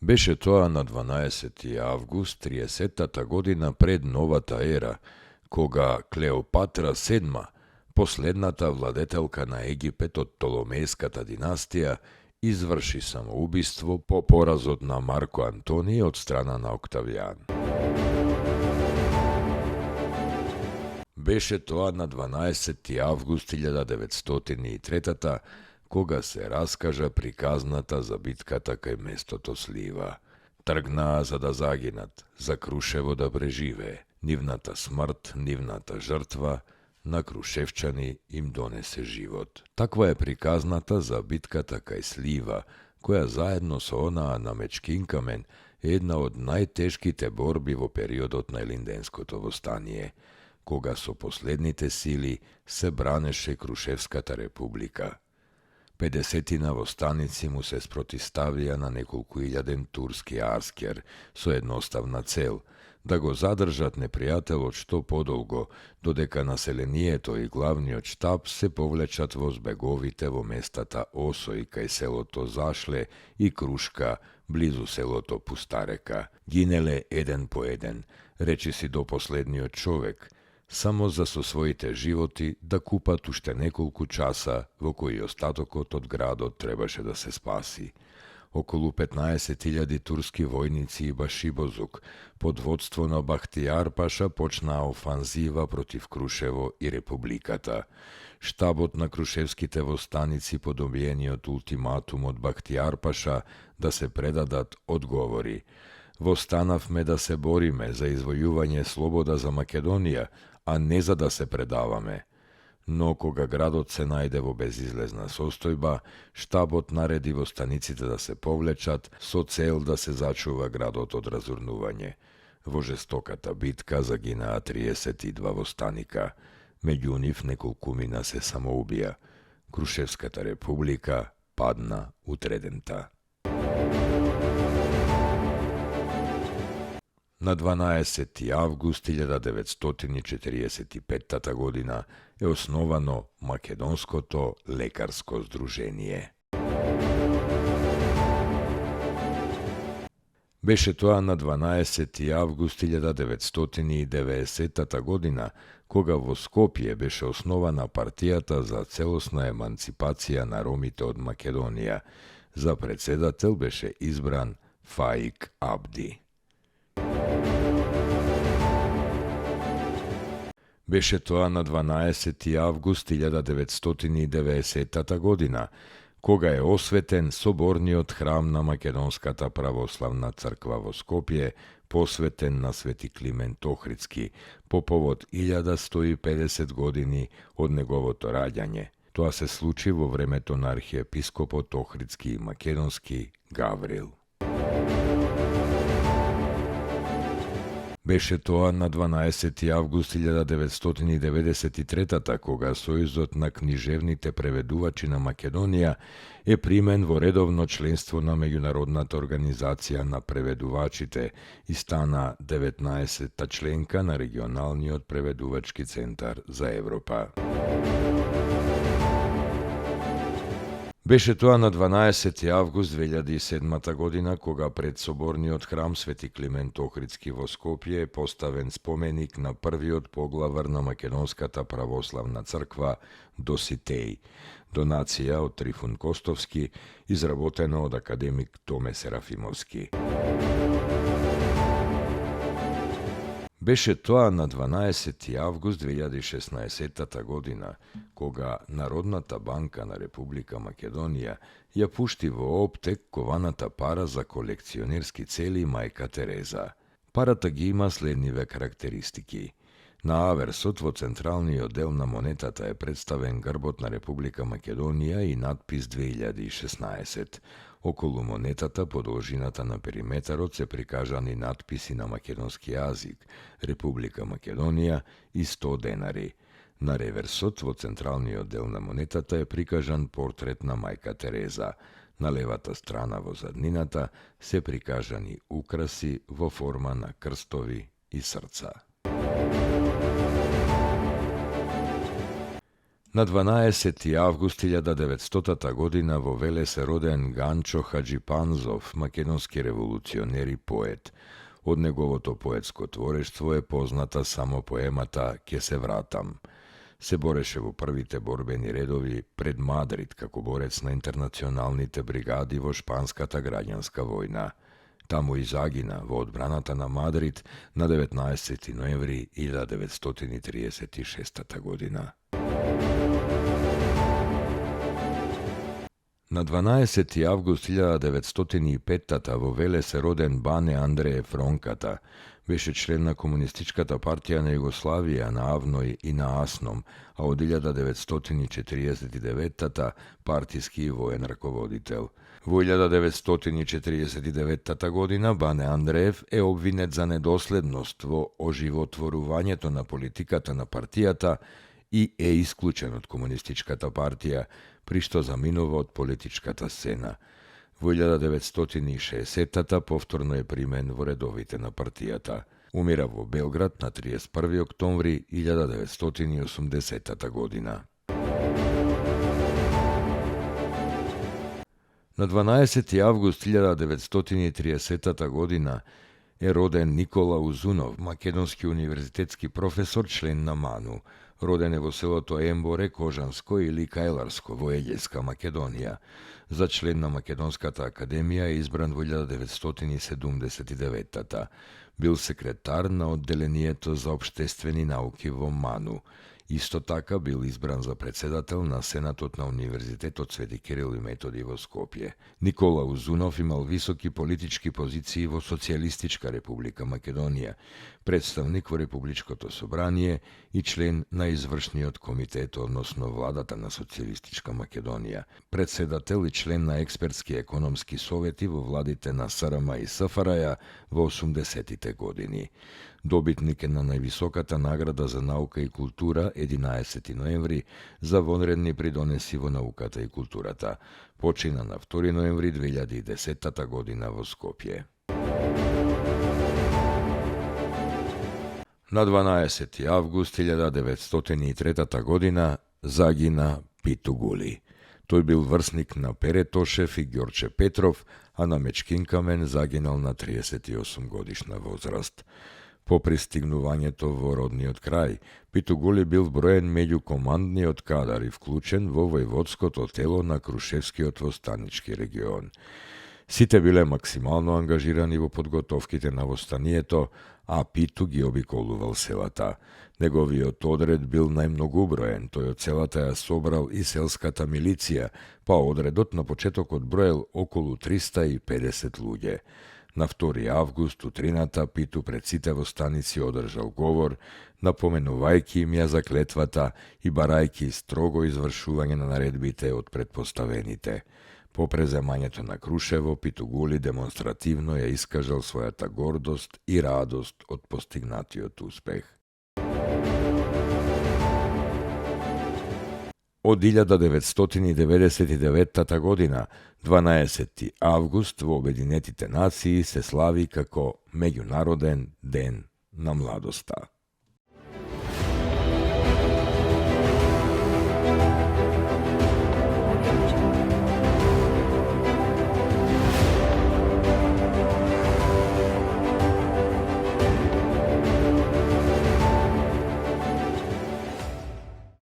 Беше тоа на 12. август 30-та година пред новата ера, кога Клеопатра VII, последната владетелка на Египет од Толомејската династија, изврши самоубиство по поразот на Марко Антониј од страна на Октавијан. Беше тоа на 12. август 1903 кога се раскажа приказната за битката кај местото Слива. Тргнаа за да загинат, за Крушево да преживее. Нивната смрт, нивната жртва на крушевчани им донесе живот. Таква е приказната за битката кај Слива, која заедно со онаа на Мечкин камен е една од најтешките борби во периодот на Елинденското востание, кога со последните сили се бранеше Крушевската република. 50 востаници му се спротиставија на неколку илјаден турски аскер со едноставна цел да го задржат непријателот што подолго, додека населението и главниот штаб се повлечат во збеговите во местата Осој кај селото Зашле и Крушка близу селото Пустарека. Гинеле еден по еден, речиси до последниот човек, само за со своите животи да купат уште неколку часа во кои остатокот од градот требаше да се спаси. Околу 15.000 турски војници и Башибозук под водство на Бахтијар Паша почнаа офанзива против Крушево и Републиката. Штабот на крушевските востаници по добиениот ултиматум од Бахтијар Паша да се предадат одговори: "Востанавме да се бориме за извојување слобода за Македонија, а не за да се предаваме." Но кога градот се најде во безизлезна состојба, штабот нареди востаниците да се повлечат со цел да се зачува градот од разурнување. Во жестоката битка загинаа 32 востаника, меѓу нив неколкумина се самоубија. Крушевската република падна утредента. На 12. август 1945 година е основано Македонското лекарско здружение. Беше тоа на 12. август 1990 година кога во Скопје беше основана партијата за целосна еманципација на ромите од Македонија. За председател беше избран Фаик Абди. Беше тоа на 12. август 1990 година, кога е осветен соборниот храм на Македонската православна црква во Скопје, посветен на Свети Климент Охридски, по повод 1150 години од неговото раѓање. Тоа се случи во времето на архиепископот Охридски и Македонски Гаврил. Беше тоа на 12. август 1993 кога Сојузот на книжевните преведувачи на Македонија е примен во редовно членство на Меѓународната организација на преведувачите и стана 19-та членка на регионалниот преведувачки центар за Европа. Беше тоа на 12. август 2007 година кога пред соборниот храм Свети Климент Охридски во Скопје е поставен споменик на првиот поглавар на Македонската православна црква Доситеј, донација од Трифун Костовски, изработена од академик Томе Серафимовски. Беше тоа на 12. август 2016 година, кога Народната банка на Република Македонија ја пушти во оптек кованата пара за колекционерски цели Мајка Тереза. Парата ги има следниве карактеристики. На аверсот во централниот дел на монетата е представен грбот на Република Македонија и надпис 2016. Околу монетата по должината на периметарот се прикажани надписи на македонски јазик, Република Македонија и 100 денари. На реверсот во централниот дел на монетата е прикажан портрет на Мајка Тереза. На левата страна во заднината се прикажани украси во форма на крстови и срца. Na 12. август 1900 година во Веле се роден Ганчо Хаджипанзов, македонски револуционер и поет. Од неговото поетско творештво е позната само поемата «Ке се вратам». Се бореше во првите борбени редови пред Мадрид како борец на интернационалните бригади во Шпанската граѓанска војна. Таму и загина во одбраната на Мадрид на 19. ноември 1936 година. На 12. август 1905 во Веле се роден Бане Андреев Ронката. Беше член на Комунистичката партија на Југославија на Авној и на Асном, а од 1949 партиски и воен раководител. Во 1949 година Бане Андреев е обвинет за недоследност во оживотворувањето на политиката на партијата и е исклучен од Комунистичката партија, при што заминува од политичката сцена. Во 1960 повторно е примен во редовите на партијата. Умира во Белград на 31. октомври 1980 година. На 12. август 1930 година е роден Никола Узунов, македонски универзитетски професор, член на МАНУ. Роден е во селото Емборе, Кожанско или Кајларско во Егејска Македонија. За член на Македонската академија е избран во 1979 Бил секретар на одделението за општествени науки во МАНУ. Исто така бил избран за председател на Сенатот на Универзитетот Свети Кирил и Методи во Скопје. Никола Узунов имал високи политички позиции во Социјалистичка република Македонија, представник во Републичкото собрание и член на извршниот комитет, односно владата на Социјалистичка Македонија, председател и член на експертски економски совети во владите на СРМ и СФРЈ во 80-тите години. Добитник е на највисоката награда за наука и култура 11 ноември за вонредни придонеси во науката и културата. Почина на 2 ноември 2010 година во Скопје. На 12. август 1903 година загина Питу Гули. Тој бил врсник на Пере Тошев и Ѓорче Петров, а на Мечкин Камен загинал на 38 годишна возраст. По пристигнувањето во родниот крај, Питу Гули бил вброен меѓу командниот кадар и вклучен во војводското тело на Крушевскиот востанички регион. Сите биле максимално ангажирани во подготовките на востанието, а Питу ги обиколувал селата. Неговиот одред бил најмногу уброен, тој од селата ја собрал и селската милиција, па одредот на почетокот броел околу 350 луѓе. На 2 август утрината Питу пред сите во станици одржал говор, напоменувајќи им ја за клетвата и барајќи строго извршување на наредбите од предпоставените. По преземањето на Крушево, Питу Гули демонстративно ја искажал својата гордост и радост од постигнатиот успех. Од 1999 година, 12. август во Обединетите нации се слави како Меѓународен ден на младоста.